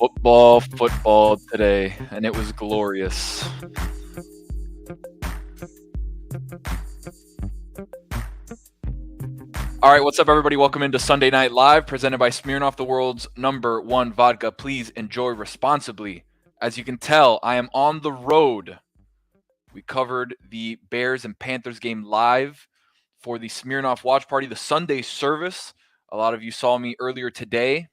Football today, and it was glorious. All right, what's up, everybody? Welcome into Sunday Night Live, presented by Smirnoff, the world's #1 vodka. Please enjoy responsibly. As you can tell, I am on the road. We covered the Bears and Panthers game live for the Smirnoff Watch Party, the Sunday service. A lot of you saw me earlier today.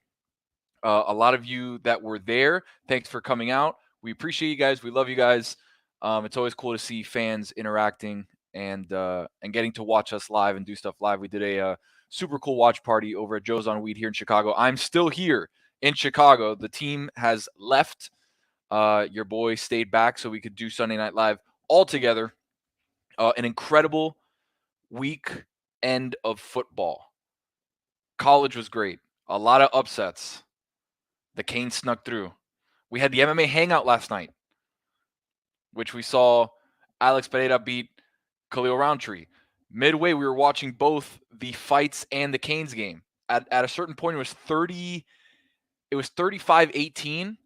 A lot of you that were there, thanks for coming out. We appreciate you guys. We love you guys. It's always cool to see fans interacting and getting to watch us live and do stuff live. We did a super cool watch party over at Joe's on Weed here in Chicago. I'm still here in Chicago. The team has left. Your boy stayed back so we could do Sunday Night Live all together. An incredible week end of football. College was great. A lot of upsets. The Canes snuck through. We had the MMA hangout last night, which we saw Alex Pereira beat Khalil Roundtree. Midway, we were watching both the fights and the Canes game. At a certain point, it was 35-18,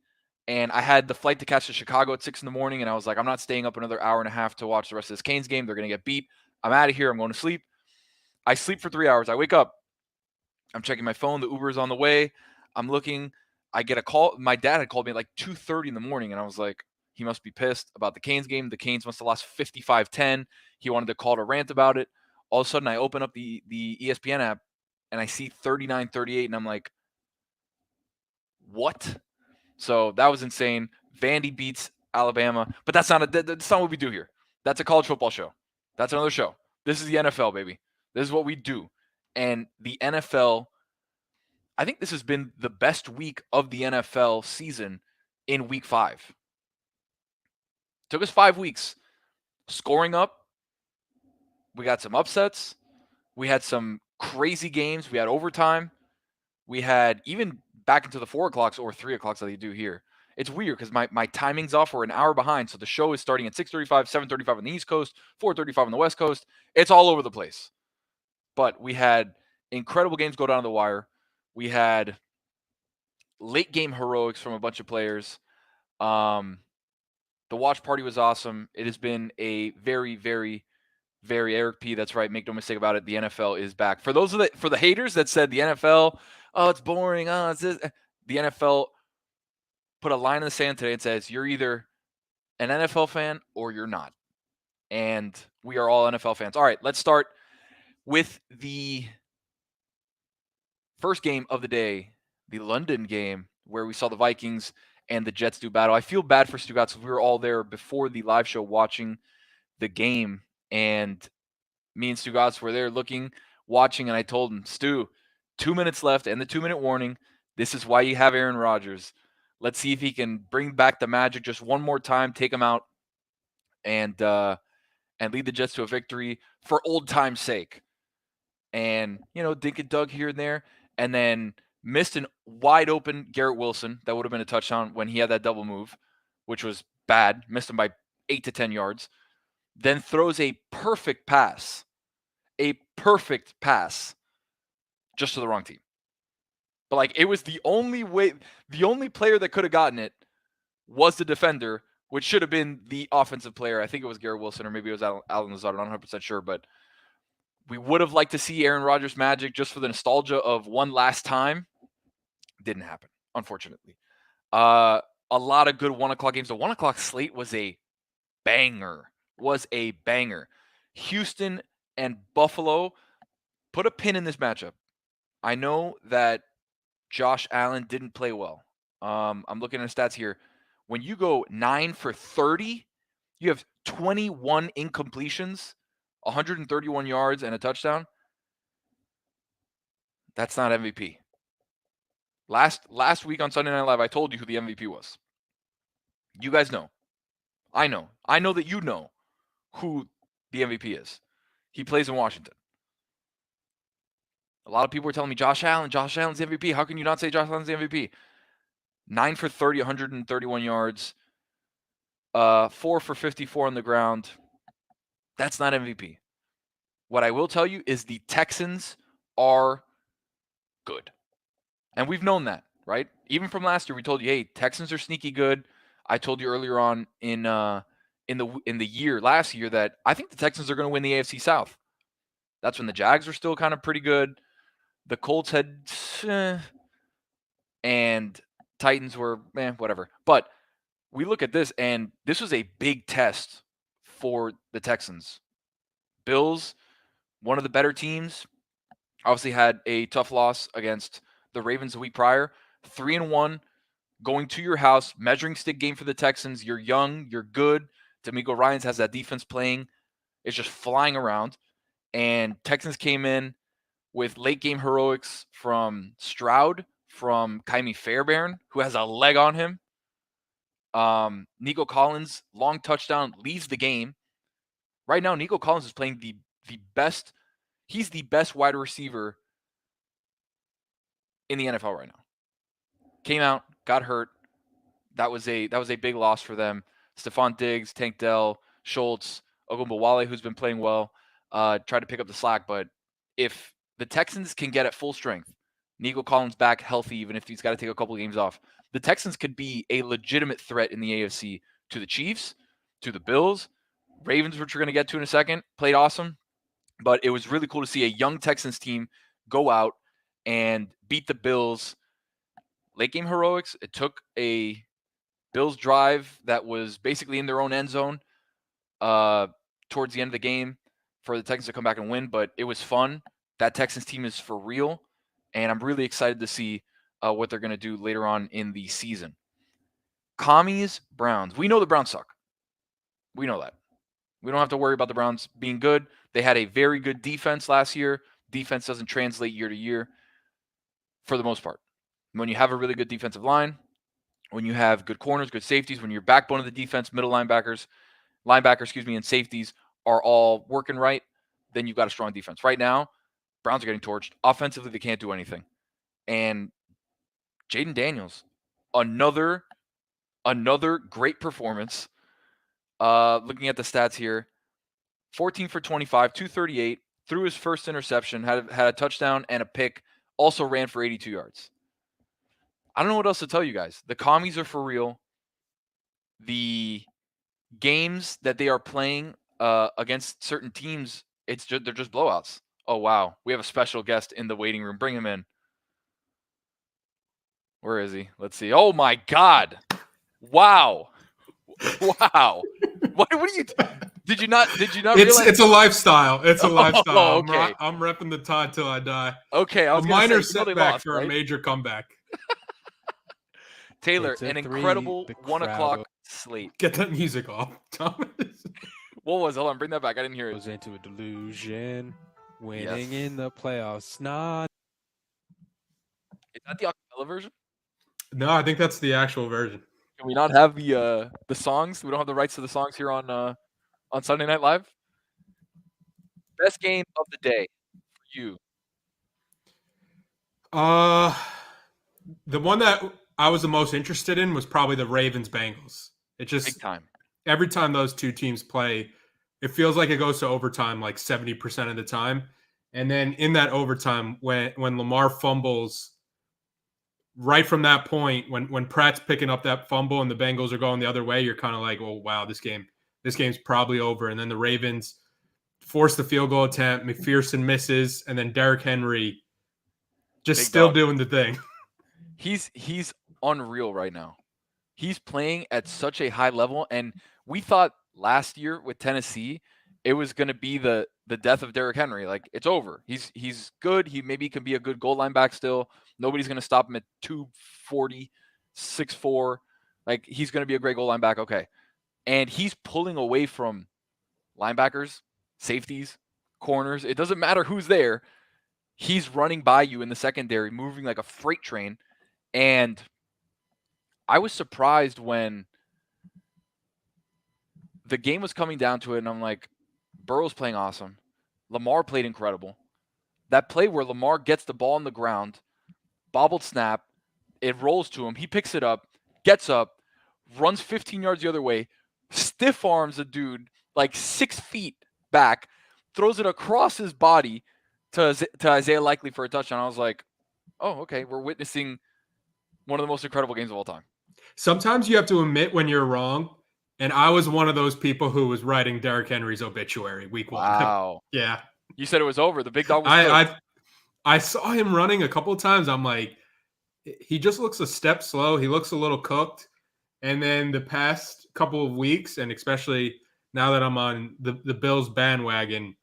and I had the flight to catch to Chicago at 6 in the morning, and I was like, I'm not staying up another hour and a half to watch the rest of this Canes game. They're going to get beat. I'm out of here. I'm going to sleep. I sleep for 3 hours. I wake up. I'm checking my phone. The Uber is on the way. I'm looking. I get a call. My dad had called me at like 2:30 in the morning, and I was like, he must be pissed about the Canes game. The Canes must have lost 55-10. He wanted to call to rant about it. All of a sudden, I open up the ESPN app, and I see 39-38, and I'm like, what? So that was insane. Vandy beats Alabama, but that's not what we do here. That's a college football show. That's another show. This is the NFL, baby. This is what we do. And the NFL, I think this has been the best week of the NFL season in week 5. Took us 5 weeks. Scoring up. We got some upsets. We had some crazy games. We had overtime. We had even back into the 4 o'clocks or 3 o'clocks that they do here. It's weird because my timing's off. We're an hour behind. So the show is starting at 6:35, 7:35 on the East Coast, 4:35 on the West Coast. It's all over the place. But we had incredible games go down to the wire. We had late game heroics from a bunch of players. The watch party was awesome. It has been a very, very, very Eric P. That's right. Make no mistake about it. The NFL is back. For the haters that said the NFL, oh, it's boring. Oh, it's this. The NFL put a line in the sand today and says you're either an NFL fan or you're not. And we are all NFL fans. All right, let's start with the first game of the day, the London game, where we saw the Vikings and the Jets do battle. I feel bad for Stugotz. We were all there before the live show watching the game, and me and Stugotz were there watching, and I told him, Stu, 2 minutes left and the 2-minute warning. This is why you have Aaron Rodgers. Let's see if he can bring back the magic just one more time, take him out, and lead the Jets to a victory for old time's sake. And, Dink and Doug here and there, and then missed an wide open Garrett Wilson. That would have been a touchdown when he had that double move, which was bad. Missed him by 8 to 10 yards. Then throws a perfect pass just to the wrong team. But it was the only player that could have gotten it was the defender, which should have been the offensive player. I think it was Garrett Wilson, or maybe it was Alan Lazard. I'm not 100% sure, but we would have liked to see Aaron Rodgers magic just for the nostalgia of one last time. Didn't happen, unfortunately. A lot of good 1 o'clock games. The 1 o'clock slate was a banger. Houston and Buffalo, put a pin in this matchup. I know that Josh Allen didn't play well. I'm looking at stats here. When you go 9 for 30, you have 21 incompletions, 131 yards, and a touchdown. That's not MVP. Last week on Sunday Night Live, I told you who the MVP was. You guys know. I know. I know that you know who the MVP is. He plays in Washington. A lot of people were telling me, Josh Allen's the MVP. How can you not say Josh Allen's the MVP? 9 for 30, 131 yards. 4 for 54 on the ground. That's not MVP. What I will tell you is the Texans are good. And we've known that. right? Even from last year, we told you, hey, Texans are sneaky good. I told you earlier on in the year last year that I think the Texans are going to win the AFC South. That's when the Jags were still kind of pretty good. The Colts had and Titans were whatever. But we look at this, and this was a big test for the Texans. Bills, one of the better teams, obviously had a tough loss against the Ravens the week prior. 3-1, going to your house, measuring stick game for the Texans. You're young, you're good. D'Amico Ryans has that defense playing. It's just flying around. And Texans came in with late game heroics from Stroud, from Kaimi Fairbairn, who has a leg on him. Nico Collins, long touchdown, leads the game. Right now, Nico Collins is playing the best. He's the best wide receiver in the NFL right now. Came out, got hurt. That was a big loss for them. Stephon Diggs, Tank Dell, Schultz, Ogunbowale, who's been playing well, tried to pick up the slack. But if the Texans can get at full strength, Nico Collins back healthy, even if he's got to take a couple of games off, the Texans could be a legitimate threat in the AFC to the Chiefs, to the Bills, Ravens, which we're going to get to in a second, played awesome. But it was really cool to see a young Texans team go out and beat the Bills. Late game heroics. It took a Bills drive that was basically in their own end zone towards the end of the game for the Texans to come back and win, but it was fun. That Texans team is for real, and I'm really excited to see what they're going to do later on in the season. Commies, Browns. We know the Browns suck. We know that. We don't have to worry about the Browns being good. They had a very good defense last year. Defense doesn't translate year to year for the most part. When you have a really good defensive line, when you have good corners, good safeties, when your backbone of the defense, middle linebackers, and safeties are all working right, then you've got a strong defense. Right now, Browns are getting torched. Offensively, they can't do anything. And Jaden Daniels, another great performance. Looking at the stats here, 14 for 25, 238, threw his first interception, had a touchdown and a pick, also ran for 82 yards. I don't know what else to tell you guys. The commies are for real. The games that they are playing against certain teams, they're just blowouts. Oh, wow. We have a special guest in the waiting room. Bring him in. Where is he? Let's see. Oh, my God. Wow. Wow. What are you Did you not realize? It's a lifestyle. It's a lifestyle. Oh, okay. I'm repping the Tide till I die. Okay, I was a minor say, setback for a major comeback. Taylor, an incredible 1 o'clock slate. Get that music off, Thomas. What was it? Hold on, bring that back. I didn't hear it. Goes into a delusion, winning in the playoffs. Not. Is that the acapella version? No, I think that's the actual version. Can we not have the songs? We don't have the rights to the songs here on Sunday Night Live. Best game of the day for you? The one that I was the most interested in was probably the Ravens-Bengals. It just big time. Every time those two teams play, it feels like it goes to overtime like 70% of the time. And then in that overtime, when Lamar fumbles, right from that point, when Pratt's picking up that fumble and the Bengals are going the other way, you're kind of like, oh, wow, this game's probably over. And then the Ravens force the field goal attempt. McPherson misses, and then Derrick Henry just big still dog. Doing the thing. He's unreal right now. He's playing at such a high level, and we thought last year with Tennessee it was going to be the death of Derrick Henry. Like, it's over. He's good. He maybe can be a good goal line back still. Nobody's going to stop him at 240, 6'4". Like, he's going to be a great goal line back. Okay. And he's pulling away from linebackers, safeties, corners. It doesn't matter who's there. He's running by you in the secondary, moving like a freight train. And I was surprised when the game was coming down to it, and I'm like, Burrow's playing awesome. Lamar played incredible. That play where Lamar gets the ball on the ground, bobbled snap, it rolls to him. He picks it up, gets up, runs 15 yards the other way, stiff arms a dude like 6 feet back, throws it across his body to Isaiah Likely for a touchdown. I was like, oh, okay, we're witnessing One of the most incredible games of all time. Sometimes you have to admit when you're wrong. And I was one of those people who was writing Derrick Henry's obituary week 1. Wow. Yeah. You said it was over. The big dog was good. I saw him running a couple of times. I'm like, he just looks a step slow. He looks a little cooked. And then the past couple of weeks, and especially now that I'm on the Bills bandwagon,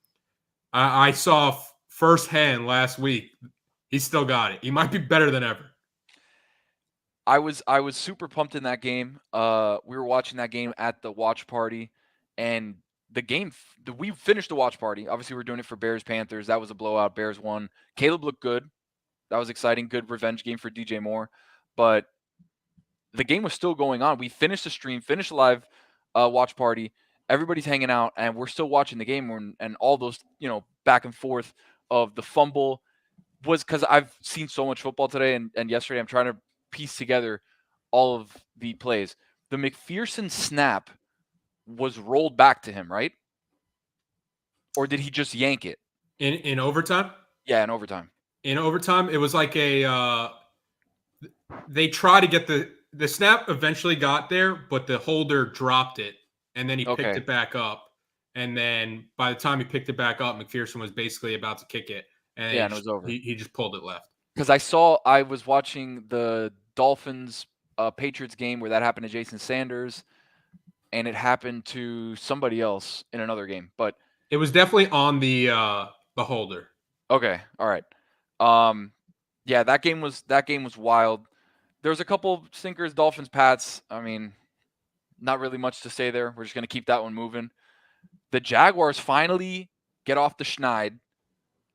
I saw firsthand last week, he's still got it. He might be better than ever. I was super pumped in that game. We were watching that game at the watch party, and the game we finished the watch party. Obviously, we're doing it for Bears Panthers. That was a blowout. Bears won. Caleb looked good. That was exciting. Good revenge game for DJ Moore. But the game was still going on. We finished the stream, finished the live watch party. Everybody's hanging out, and we're still watching the game. And all those back and forth of the fumble was because I've seen so much football today and yesterday. I'm trying to piece together all of the plays. The McPherson snap was rolled back to him, right? Or did he just yank it? In overtime? Yeah, in overtime. In overtime, it was like they try to get the snap eventually got there, but the holder dropped it, and then he picked it back up. And then by the time he picked it back up, McPherson was basically about to kick it. And it was over. He just pulled it left. Because I was watching the Dolphins Patriots game where that happened to Jason Sanders, and it happened to somebody else in another game. But it was definitely on the holder. Okay, all right. Yeah, that game was wild. There was a couple stinkers, Dolphins, Pats. I mean, not really much to say there. We're just gonna keep that one moving. The Jaguars finally get off the schneid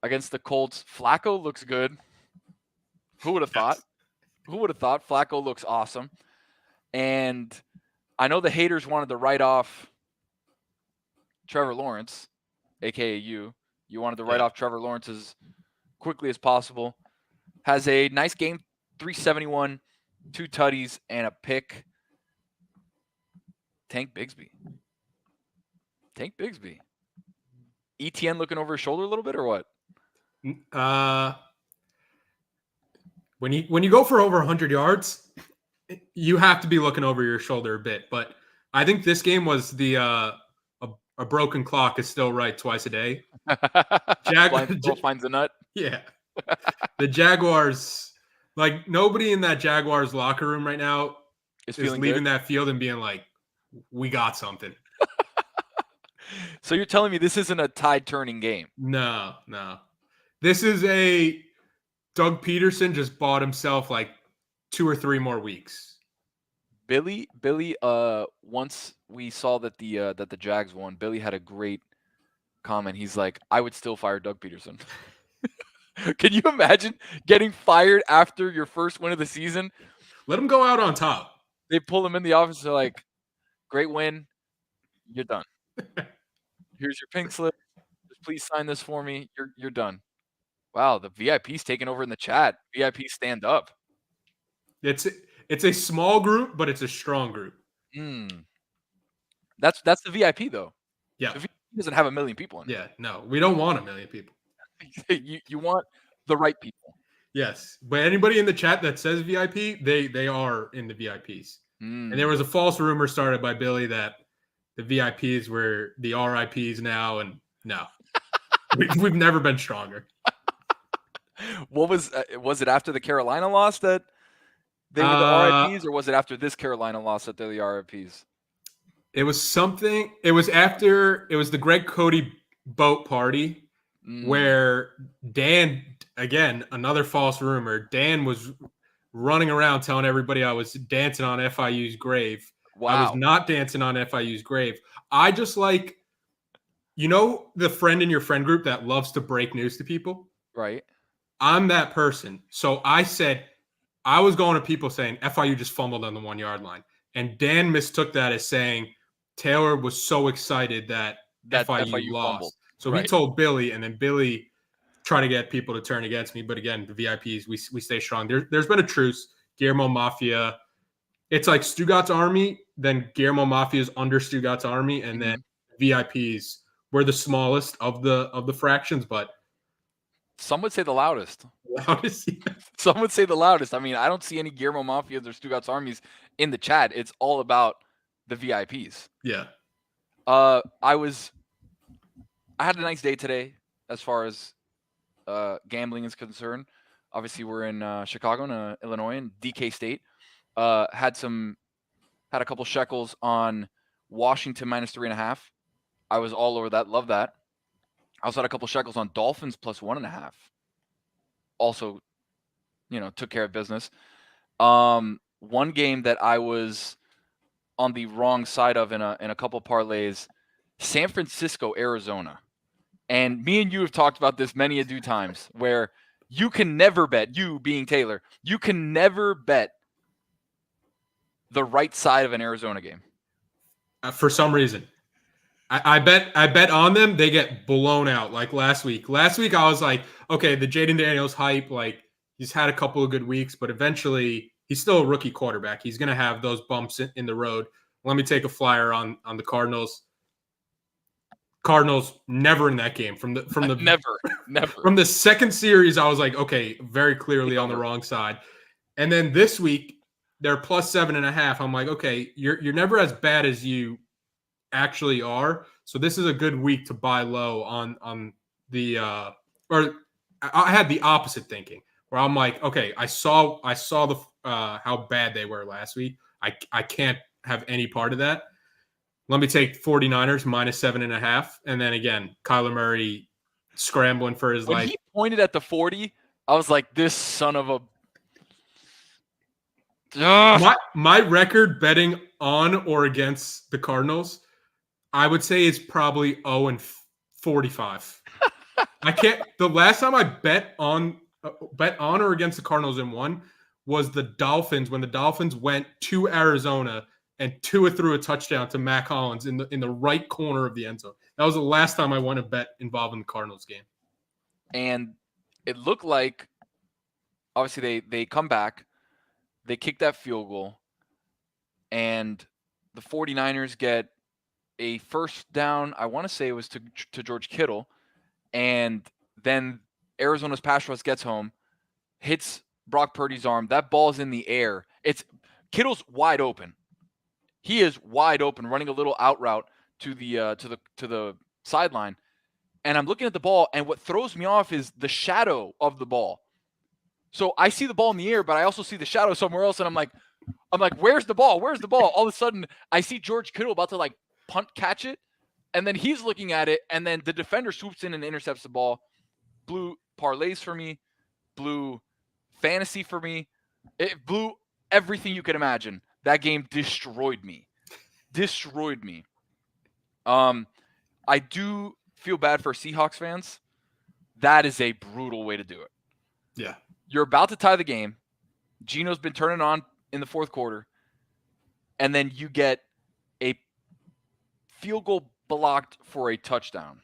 against the Colts. Flacco looks good. Who would have thought? Who would have thought? Flacco looks awesome. And I know the haters wanted to write off Trevor Lawrence, a.k.a. you. You wanted to write off Trevor Lawrence as quickly as possible. Has a nice game, 371, 2 tutties, and a pick. Tank Bigsby. ETN looking over his shoulder a little bit or what? When you go for over 100 yards, you have to be looking over your shoulder a bit. But I think this game was the a broken clock is still right twice a day. Finds a nut. Yeah. The Jaguars, like nobody in that Jaguars locker room right now is leaving that field and being like, we got something. So you're telling me this isn't a tide-turning game? No. This is a Doug Peterson just bought himself like 2 or 3 more weeks. Billy, once we saw that the Jags won, Billy had a great comment. He's like, I would still fire Doug Peterson. Can you imagine getting fired after your first win of the season? Let him go out on top. They pull him in the office. They're like, great win. You're done. Here's your pink slip. Just please sign this for me. You're done. Wow, the VIP's taking over in the chat. VIP stand up. It's a small group, but it's a strong group. That's the VIP though. Yeah. The VIP doesn't have 1 million people in it. Yeah, no. We don't want 1 million people. you want the right people. Yes. But anybody in the chat that says VIP, they are in the VIPs. And there was a false rumor started by Billy that the VIPs were the RIPs now, and no. We've never been stronger. What was it after the Carolina loss that they were the RIPs, or was it after this Carolina loss that they're the RIPs? It was something. It was the Greg Cody boat party where Dan, again, another false rumor, Dan was running around telling everybody I was dancing on FIU's grave. Wow. I was not dancing on FIU's grave. I just like, the friend in your friend group that loves to break news to people? Right. I'm that person. So I said, I was going to people saying FIU just fumbled on the 1 yard line. And Dan mistook that as saying Taylor was so excited that FIU lost. Fumbled. So he told Billy, and then Billy tried to get people to turn against me. But again, the VIPs, we stay strong. There's been a truce. Guillermo Mafia. It's like Stugotz Army, then Guillermo Mafia is under Stugotz Army, and then VIPs were the smallest of the fractions, but Some would say the loudest. Loudest. Some would say the loudest. I mean, I don't see any Guillermo Mafias or Stugotz armies in the chat. It's all about the VIPs. Yeah. I had a nice day today as far as gambling is concerned. Obviously, we're in Chicago and Illinois and DK State. Had a couple shekels on Washington -3.5. I was all over that. Love that. I also had a couple shekels on Dolphins +1.5. Also, took care of business. One game that I was on the wrong side of in a couple parlays, San Francisco, Arizona. And me and you have talked about this many a few times, where you can never bet, you being Taylor, you can never bet the right side of an Arizona game. For some reason. I bet on them, they get blown out like last week. Last week I was like, okay, the Jaden Daniels hype, like he's had a couple of good weeks, but eventually he's still a rookie quarterback. He's going to have those bumps in the road. Let me take a flyer on the Cardinals. Cardinals never in that game from the never from the second series. I was like, okay, very clearly on the wrong side. And then this week they're +7.5. I'm like, okay, you're never as bad as you actually are. So this is a good week to buy low on the or I had the opposite thinking where I'm like, okay, I saw the how bad they were last week. I can't have any part of that. Let me take 49ers -7.5. And then again, Kyler Murray scrambling for his life. When he pointed at the 40, I was like, this son of a... My record betting on or against the Cardinals, I would say is probably 0-45. I can't. The last time I bet on or against the Cardinals and won was the Dolphins, when the Dolphins went to Arizona and Tua threw a touchdown to Mac Hollins in the right corner of the end zone. That was the last time I won a bet involving the Cardinals game. And it looked like, obviously, they come back, they kick that field goal, and the 49ers get a first down. I want to say it was to George Kittle, and then Arizona's pass rush gets home, hits Brock Purdy's arm. That ball's in the air. Kittle's wide open. He is wide open, running a little out route to the sideline. And I'm looking at the ball, and what throws me off is the shadow of the ball. So I see the ball in the air, but I also see the shadow somewhere else, and I'm like, where's the ball? Where's the ball? All of a sudden, I see George Kittle about to punt catch it, and then he's looking at it, and then the defender swoops in and intercepts the ball. Blew parlays for me, blew fantasy for me. It blew everything you could imagine. That game destroyed me. I do feel bad for Seahawks fans. That is a brutal way to do it. Yeah. You're about to tie the game. Geno's been turning on in the fourth quarter. And then you get a field goal blocked for a touchdown.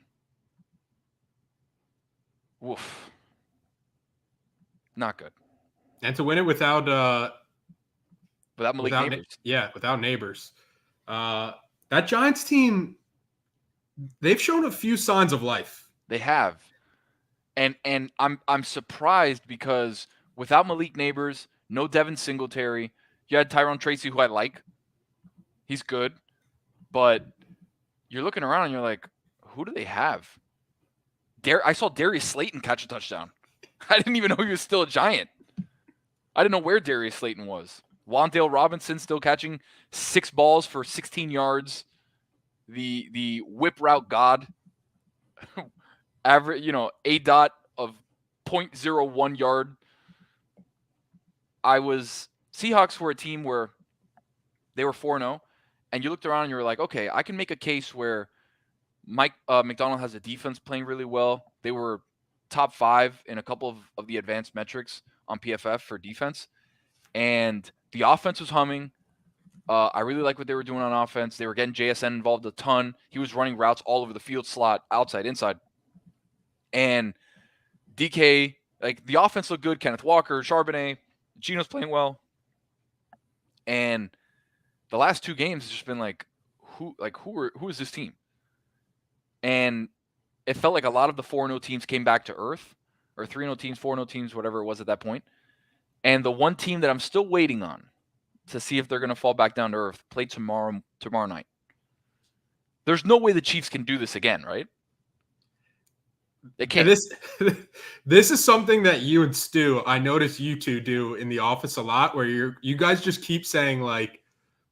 Woof. Not good. And to win it without Malik Neighbors. Without Neighbors. That Giants team, they've shown a few signs of life. They have. And I'm surprised because without Malik Neighbors, no Devin Singletary, you had Tyrone Tracy, who I like. He's good. But you're looking around and you're like, who do they have? I saw Darius Slayton catch a touchdown. I didn't even know he was still a Giant. I didn't know where Darius Slayton was. Wan'Dale Robinson still catching 6 balls for 16 yards. The whip route god. Average, a dot of 0.01 yard. Seahawks were a team where they were 4-0, and you looked around and you were like, okay, I can make a case where Mike McDonald has a defense playing really well. They were top 5 in a couple of the advanced metrics on PFF for defense, and the offense was humming. I really like what they were doing on offense. They were getting JSN involved a ton. He was running routes all over the field, slot, outside, inside. And DK, the offense looked good. Kenneth Walker, Charbonnet, Geno's playing well. And the last 2 games has just been who is this team? And it felt like a lot of the 4-0 teams came back to earth. or 3-0 teams, 4-0 teams, whatever it was at that point. And the one team that I'm still waiting on to see if they're going to fall back down to earth play tomorrow night. There's no way the Chiefs can do this again, right? They can't. This is something that you and Stu, I notice you two do in the office a lot, where you guys just keep saying like,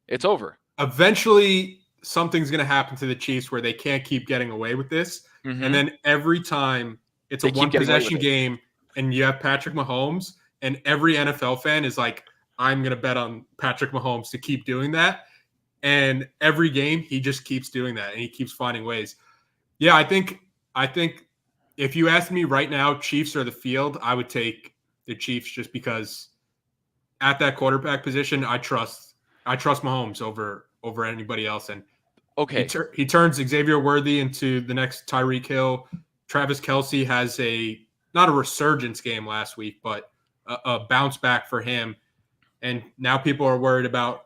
it's over. Eventually, something's going to happen to the Chiefs where they can't keep getting away with this. Mm-hmm. And then every time it's a one-possession game and you have Patrick Mahomes, and every NFL fan is like, I'm going to bet on Patrick Mahomes to keep doing that. And every game, he just keeps doing that, and he keeps finding ways. Yeah, I think if you asked me right now, Chiefs or the field, I would take the Chiefs just because at that quarterback position, I trust Mahomes over anybody else. And okay, he turns Xavier Worthy into the next Tyreek Hill. Travis Kelce has not a resurgence game last week, but a bounce back for him. And now people are worried about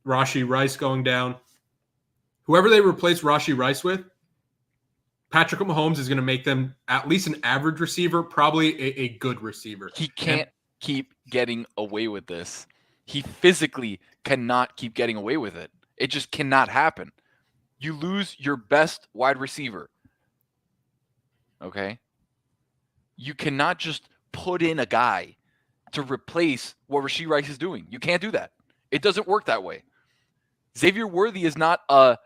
Rashee Rice going down. Whoever they replace Rashee Rice with, Patrick Mahomes is going to make them at least an average receiver, probably a good receiver. He can't keep getting away with this. He physically cannot keep getting away with it. It just cannot happen. You lose your best wide receiver. Okay? You cannot just put in a guy to replace what Rashee Rice is doing. You can't do that. It doesn't work that way. Xavier Worthy is not a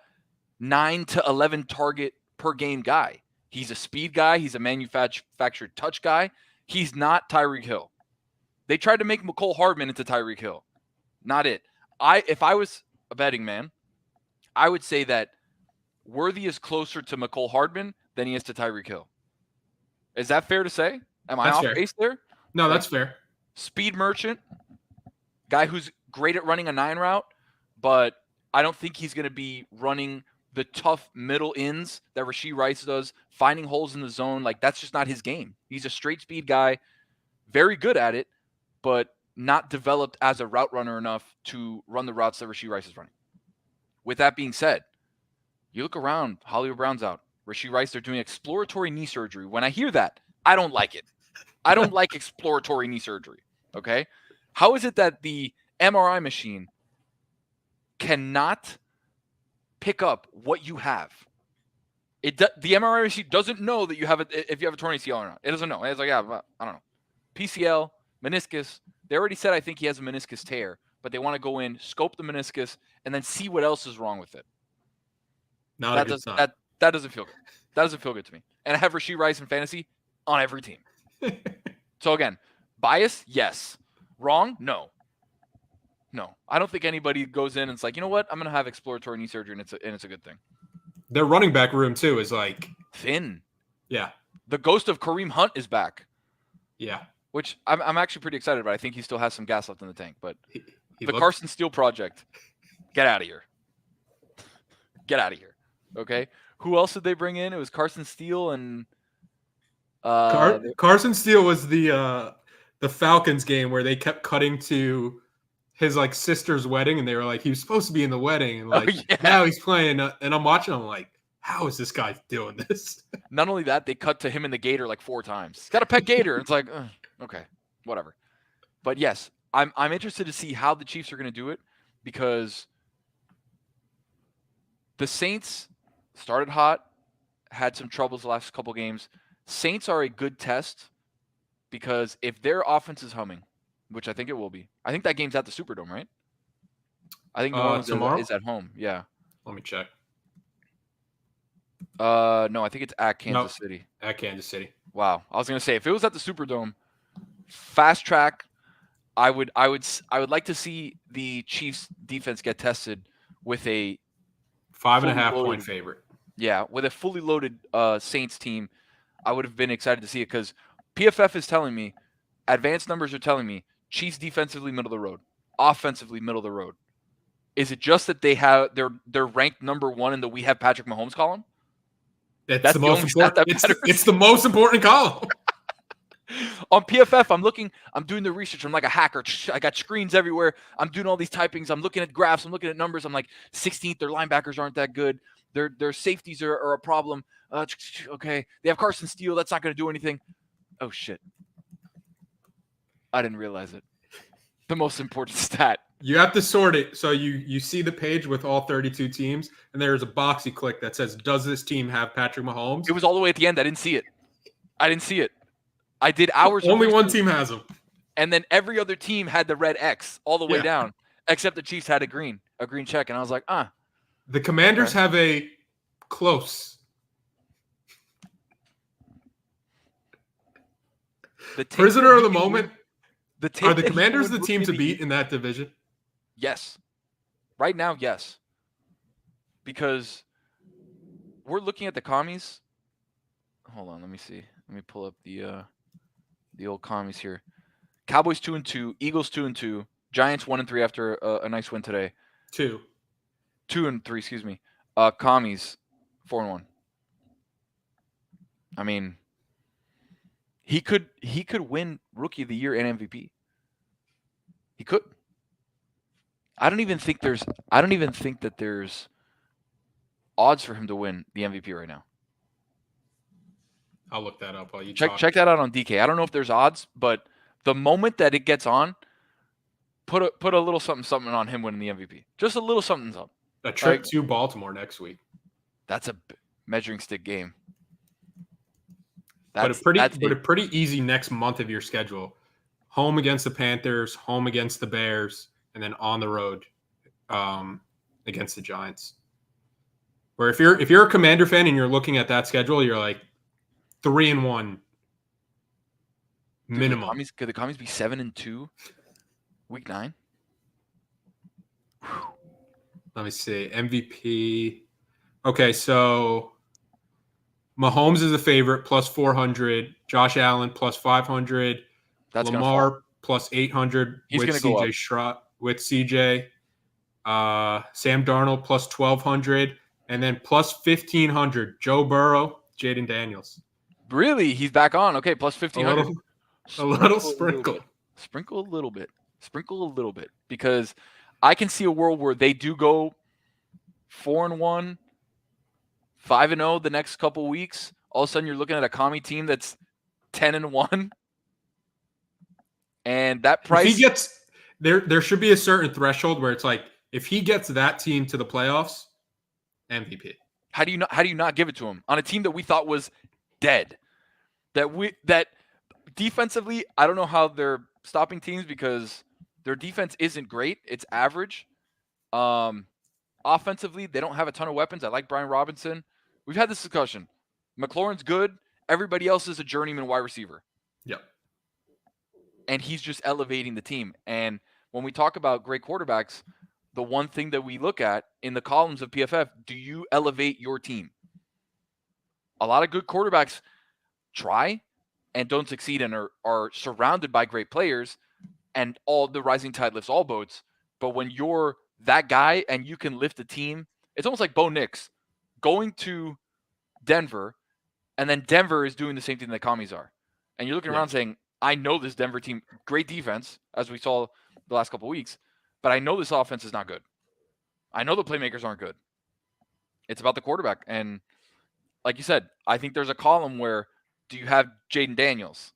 9 to 11 target per game guy. He's a speed guy. He's a manufactured touch guy. He's not Tyreek Hill. They tried to make Mecole Hardman into Tyreek Hill. Not it. If I was a betting man, I would say that Worthy is closer to Mecole Hardman than he is to Tyreek Hill. Is that fair to say? Am I off base there? No, that's fair. Speed merchant, guy who's great at running a 9 route, but I don't think he's going to be running the tough middle ins that Rashee Rice does, finding holes in the zone. Like, that's just not his game. He's a straight speed guy, very good at it, but not developed as a route runner enough to run the routes that Rashee Rice is running. With that being said, you look around, Hollywood Brown's out. Rashee Rice, they're doing exploratory knee surgery. When I hear that, I don't like it. I don't like exploratory knee surgery, okay? How is it that the MRI machine cannot pick up what you have? The MRI machine doesn't know that you have if you have a torn ACL or not. It doesn't know. It's like, yeah, I don't know. PCL, meniscus. They already said I think he has a meniscus tear, but they want to go in, scope the meniscus, and then see what else is wrong with it. That doesn't feel good. That doesn't feel good to me. And I have Rashee Rice in fantasy on every team. So again, bias, yes. Wrong, no. No, I don't think anybody goes in and it's like, you know what? I'm going to have exploratory knee surgery, and it's a good thing. Their running back room, too, is like... thin. Yeah. The ghost of Kareem Hunt is back. Yeah. Which I'm actually pretty excited about. I think he still has some gas left in the tank. But the Carson Steele project, get out of here. Get out of here. Okay? Who else did they bring in? It was Carson Steele and... Carson Steele was the Falcons game where they kept cutting to his like sister's wedding, and they were like, he was supposed to be in the wedding, and now he's playing. And I'm watching. I'm like, how is this guy doing this? Not only that, they cut to him in the gator like 4 times. He's got a pet gator. It's like, okay, whatever. But yes, I'm interested to see how the Chiefs are going to do it, because the Saints started hot, had some troubles the last couple games. Saints are a good test because if their offense is humming, which I think it will be. I think that game's at the Superdome, right? I think New Orleans is at home. Yeah. Let me check. No, I think it's at Kansas City. At Kansas City. Wow. I was gonna say, if it was at the Superdome, fast track, I would like to see the Chiefs defense get tested with a 5.5 point favorite. Yeah, with a fully loaded Saints team. I would have been excited to see it because PFF is telling me, advanced numbers are telling me, Chiefs defensively middle of the road, offensively middle of the road. Is it just that they're ranked number 1 in the We Have Patrick Mahomes column? That's the most important. It's the most important column. On PFF, I'm doing the research. I'm like a hacker. I got screens everywhere. I'm doing all these typings. I'm looking at graphs. I'm looking at numbers. I'm like, 16th, their linebackers aren't that good. Their safeties are a problem. Okay, they have Carson Steele. That's not going to do anything. Oh, shit. I didn't realize it. The most important stat. You have to sort it. So you see the page with all 32 teams, and there's a box you click that says, does this team have Patrick Mahomes? It was all the way at the end. I didn't see it. I did hours. Only one team has him. And then every other team had the red X all the way Yeah. down, except the Chiefs had a green check. And I was like, The Commanders have a close. Prisoner of the moment. Are the Commanders the team to beat in that division? Yes. Right now, yes. Because we're looking at the commies. Hold on, let me see. Let me pull up the old commies here. Cowboys 2-2, Eagles 2-2, Giants 1-3 after a nice win today. 2-3, excuse me. Commies 4-1. I mean, he could win Rookie of the Year and MVP. He could. I don't even think that there's odds for him to win the MVP right now. I'll look that up while you check that out on DK. I don't know if there's odds, but the moment that it gets on, put a little something on him winning the MVP. Just a little something. A trip to Baltimore next week. That's a measuring stick game. But a pretty easy next month of your schedule. Home against the Panthers, home against the Bears, and then on the road against the Giants. Where if you're a Commander fan and you're looking at that schedule, you're like 3-1 minimum. Could the commies be 7-2 week 9? Let me see. MVP. Okay, so Mahomes is a favorite, plus 400. Josh Allen, plus 500. That's Lamar, plus 800 He's with CJ Stroud. With CJ. Sam Darnold, plus 1,200. And then plus 1,500. Joe Burrow, Jaden Daniels. Really? He's back on. Okay, plus 1,500. A little sprinkle. Sprinkle a little bit. Sprinkle a little bit. Because I can see a world where they do go 4-1, 5-0 the next couple weeks. All of a sudden, you're looking at a commie team that's 10-1, and that price. If he gets there should be a certain threshold where it's like if he gets that team to the playoffs, MVP. How do you not give it to him on a team that we thought was dead? That defensively, I don't know how they're stopping teams because their defense isn't great. It's average. Offensively, they don't have a ton of weapons. I like Brian Robinson. We've had this discussion. McLaurin's good. Everybody else is a journeyman wide receiver. Yep. And he's just elevating the team. And when we talk about great quarterbacks, the one thing that we look at in the columns of PFF, do you elevate your team? A lot of good quarterbacks try and don't succeed and are surrounded by great players, and all the rising tide lifts all boats. But when you're that guy and you can lift a team, it's almost like Bo Nix going to Denver, and then Denver is doing the same thing that commies are. And you're looking around saying, I know this Denver team, great defense, as we saw the last couple of weeks, but I know this offense is not good. I know the playmakers aren't good. It's about the quarterback. And like you said, I think there's a column where do you have Jaden Daniels?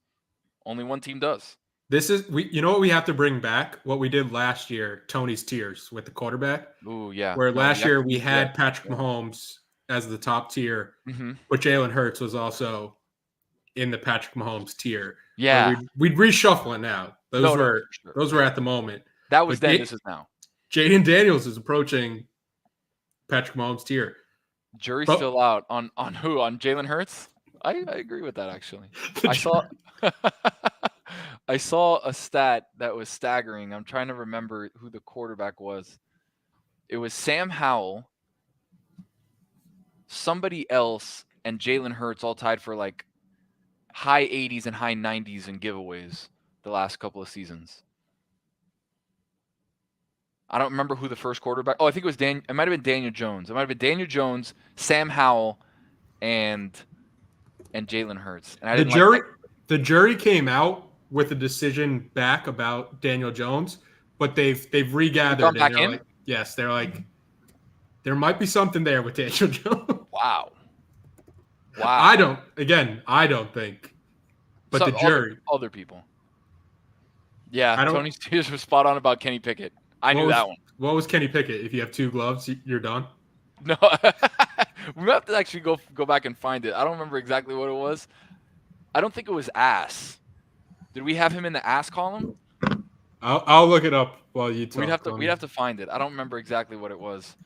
Only one team does. You know what we have to bring back? What we did last year, Tony's tiers with the quarterback. Ooh, yeah. Where last year we had Patrick Mahomes as the top tier, but Jalen Hurts was also in the Patrick Mahomes tier. Yeah. We'd reshuffle it now. Those were at the moment. That was then, this is now. Jaden Daniels is approaching Patrick Mahomes tier. Jury's still out on who? On Jalen Hurts? I agree with that, actually. I saw a stat that was staggering. I'm trying to remember who the quarterback was. It was Sam Howell, somebody else, and Jalen Hurts all tied for like high 80s and high 90s in giveaways the last couple of seasons. I don't remember who the first quarterback. Oh, I think it was it might have been Daniel Jones. It might have been Daniel Jones, Sam Howell, and Jalen Hurts. And the jury came out with a decision back about Daniel Jones, but they've regathered. Back in? They're like, there might be something there with Daniel Jones. Wow. I don't think. but the jury. Other people. Yeah, I don't- Tony Steers was spot on about Kenny Pickett. I knew that one. What was Kenny Pickett? If you have 2 gloves, you're done. No, we have to actually go back and find it. I don't remember exactly what it was. I don't think it was ass. Did we have him in the ass column? I'll look it up while you talk. We'd have to find it. I don't remember exactly what it was,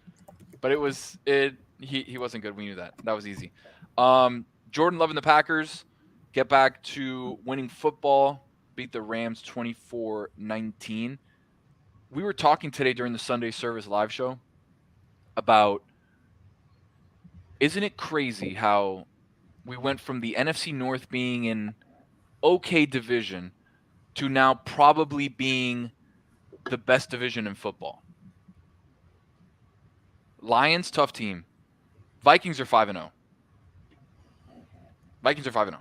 but it was it. He wasn't good. We knew that. That was easy. Jordan Love and the Packers get back to winning football. Beat the Rams 24-19. We were talking today during the Sunday Service live show about, isn't it crazy how we went from the NFC North being an okay division to now probably being the best division in football? Lions, tough team. Vikings are 5-0. Vikings are 5-0.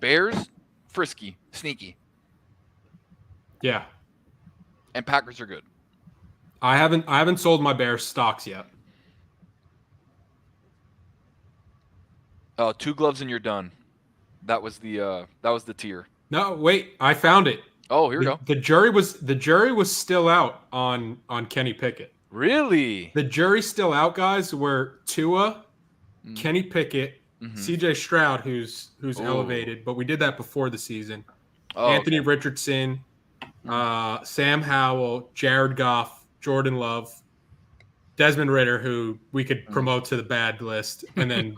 Bears, frisky, sneaky. Yeah. And Packers are good. I haven't sold my Bears stocks yet. 2 gloves and you're done. That was the tier. No, wait, I found it. Oh, here we go. The jury was still out on Kenny Pickett. Really? The jury's still out, guys. Were Tua, Kenny Pickett, CJ Stroud, who's elevated, but we did that before the season. Anthony Richardson, Sam Howell, Jared Goff, Jordan Love, Desmond Ridder, who we could promote to the bad list, and then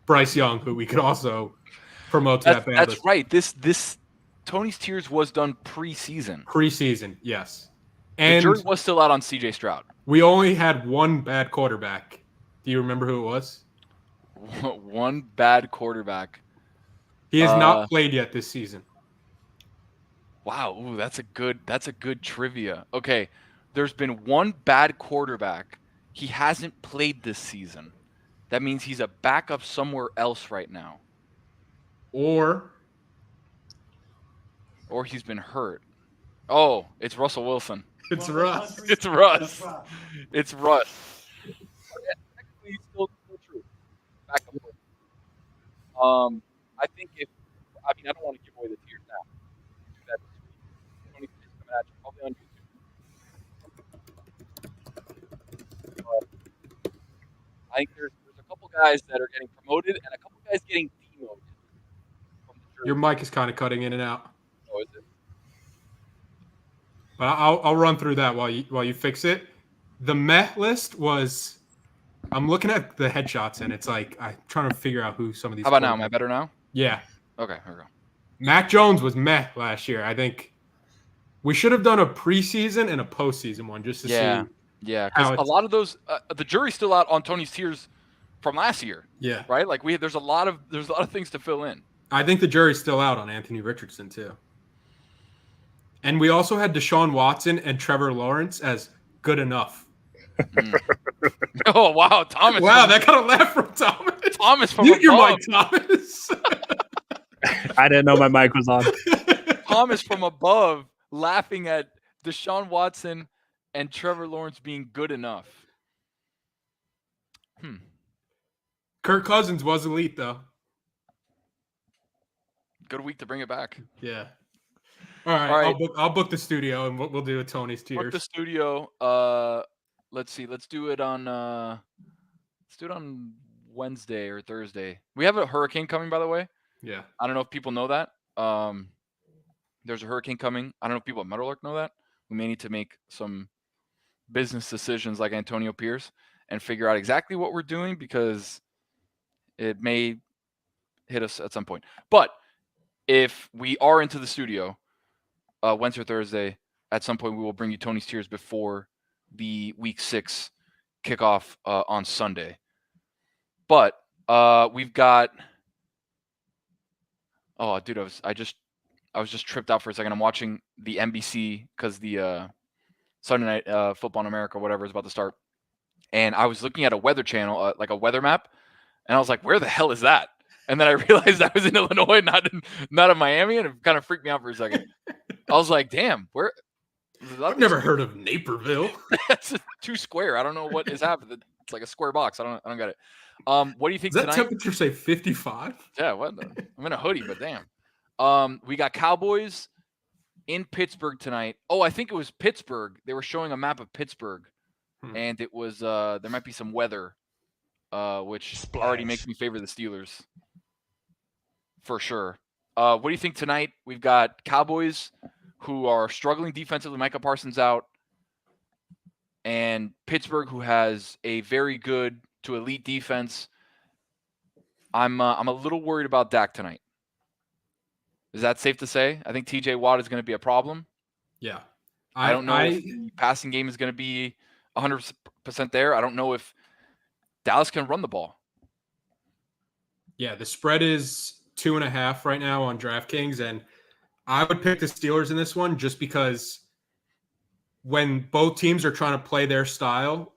Bryce Young, who we could also promote to that bad list. That's right. This Tony's Tiers was done preseason. Preseason, yes. And the jury was still out on CJ Stroud. We only had one bad quarterback. Do you remember who it was? One bad quarterback. He has not played yet this season. Wow, ooh, that's a good trivia. Okay, there's been one bad quarterback. He hasn't played this season. That means he's a backup somewhere else right now. Or he's been hurt. Oh, it's Russell Wilson. It's Russ. It's Russ. It's Russ. Technically, he's still true. Backup. I think I don't want to give away the tiers now. Do that this week. Tony Tiers coming at you, probably on YouTube. But I think there's a couple guys that are getting promoted and a couple guys getting demoted. Your mic is kind of cutting in and out. Oh, is it? But I'll run through that while you fix it. The meh list was, I'm looking at the headshots and it's like I'm trying to figure out who some of these. How about now? Am I better now? Yeah. Okay, here we go. Mac Jones was meh last year. I think we should have done a preseason and a postseason one just to see. Yeah, because a lot of those, the jury's still out on Tony's Tiers from last year. Yeah. Right. Like there's a lot of things to fill in. I think the jury's still out on Anthony Richardson too. And we also had Deshaun Watson and Trevor Lawrence as good enough. Oh, wow. Thomas. Wow, that got a laugh from Thomas. Thomas from Mute above. your mic, Thomas. I didn't know my mic was on. Thomas from above laughing at Deshaun Watson and Trevor Lawrence being good enough. Kirk Cousins was elite, though. Good week to bring it back. Yeah. All right. I'll book the studio, and we'll do a Tony's Tiers. Book the studio. Let's see. Let's do it on Wednesday or Thursday. We have a hurricane coming, by the way. Yeah. I don't know if people know that. There's a hurricane coming. I don't know if people at Meadowlark know that. We may need to make some business decisions like Antonio Pierce and figure out exactly what we're doing because it may hit us at some point. But if we are into the studio Wednesday or Thursday, at some point we will bring you Tony's Tiers before the Week 6 kickoff on Sunday. But we've got. Oh, dude, I was just tripped out for a second. I'm watching the NBC because the Sunday Night Football in America, whatever, is about to start. And I was looking at a weather channel, like a weather map, and I was like, "Where the hell is that?" And then I realized I was in Illinois, not in Miami, and it kind of freaked me out for a second. I was like, "Damn, where?" I've never heard of Naperville. That's too square. I don't know what is happening. It's like a square box. I don't get it. What do you think Does that tonight? temperature say 55? Yeah, what? I'm in a hoodie, but damn. We got Cowboys in Pittsburgh tonight. Oh, I think it was Pittsburgh. They were showing a map of Pittsburgh, and it was there might be some weather, which already makes me favor the Steelers for sure. What do you think tonight? We've got Cowboys who are struggling defensively. Micah Parsons out, and Pittsburgh who has a very good to elite defense. I'm a little worried about Dak tonight. Is that safe to say? I think TJ Watt is going to be a problem. Yeah. I don't know if the passing game is going to be 100% there. I don't know if Dallas can run the ball. Yeah, the spread is 2.5 right now on DraftKings, and I would pick the Steelers in this one just because when both teams are trying to play their style,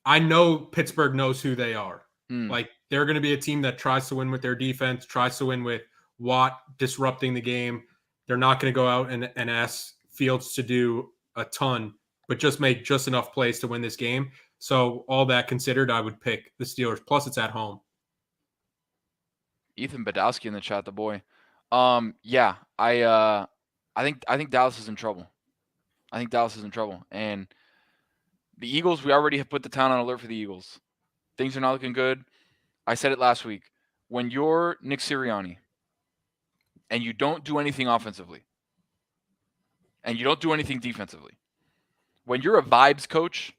I know Pittsburgh knows who they are. Like, they're going to be a team that tries to win with their defense, tries to win with Watt disrupting the game. They're not going to go out and ask Fields to do a ton, but just make just enough plays to win this game. So all that considered, I would pick the Steelers. Plus, it's at home. Ethan Badowski in the chat, the boy. Yeah, I think Dallas is in trouble. I think Dallas is in trouble, and the Eagles. We already have put the town on alert for the Eagles. Things are not looking good. I said it last week. When you're Nick Sirianni and you don't do anything offensively and you don't do anything defensively, when you're a vibes coach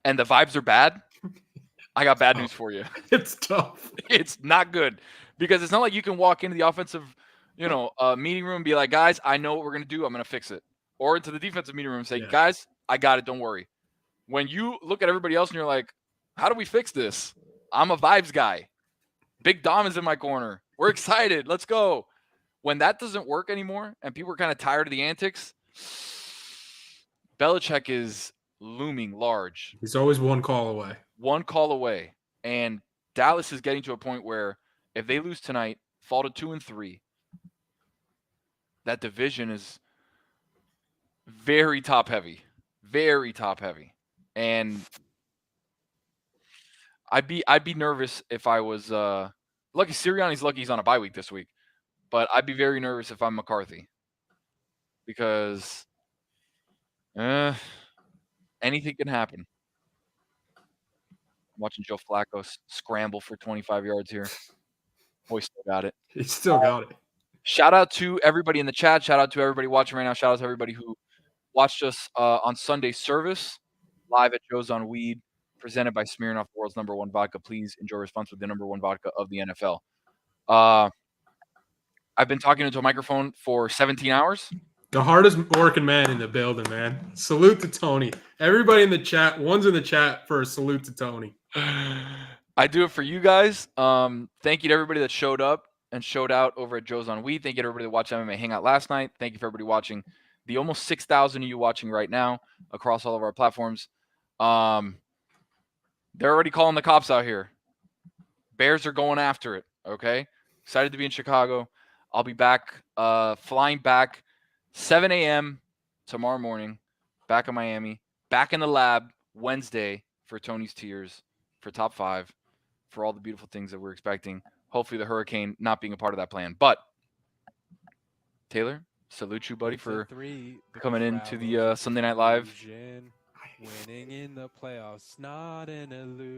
and the vibes are bad, I got bad news for you. It's tough. It's not good because it's not like you can walk into the offensive, meeting room and be like, guys, I know what we're going to do. I'm going to fix it. Or into the defensive meeting room and say, guys, I got it. Don't worry. When you look at everybody else and you're like, how do we fix this? I'm a vibes guy. Big Dom is in my corner. We're excited. Let's go. When that doesn't work anymore and people are kind of tired of the antics, Belichick is looming large. He's always one call away. One call away. And Dallas is getting to a point where if they lose tonight, fall to 2-3, that division is very top heavy. Very top heavy. And I'd be nervous if I was lucky. Sirianni's lucky he's on a bye week this week, but I'd be very nervous if I'm McCarthy because anything can happen. I'm watching Joe Flacco scramble for 25 yards here. Boy, still got it. He still got it. Shout out to everybody in the chat. Shout out to everybody watching right now. Shout out to everybody who watched us on Sunday service live at Joe's on Weed. Presented by Smirnoff, the world's #1 vodka. Please enjoy responsibly the #1 vodka of the NFL. I've been talking into a microphone for 17 hours. The hardest working man in the building, man. Salute to Tony. Everybody in the chat, one's in the chat for a salute to Tony. I do it for you guys. Thank you to everybody that showed up and showed out over at Joe's on Weed. Thank you to everybody that watched MMA Hangout last night. Thank you for everybody watching. The almost 6,000 of you watching right now across all of our platforms. They're already calling the cops out here. Bears are going after it, okay? Excited to be in Chicago. I'll be back, flying back 7 a.m. tomorrow morning, back in Miami, back in the lab Wednesday for Tony's Tears, for Top 5, for all the beautiful things that we're expecting. Hopefully the hurricane not being a part of that plan. But, Taylor, salute you, buddy, for coming into the Sunday Night Live. Winning in the playoffs, not in a lose.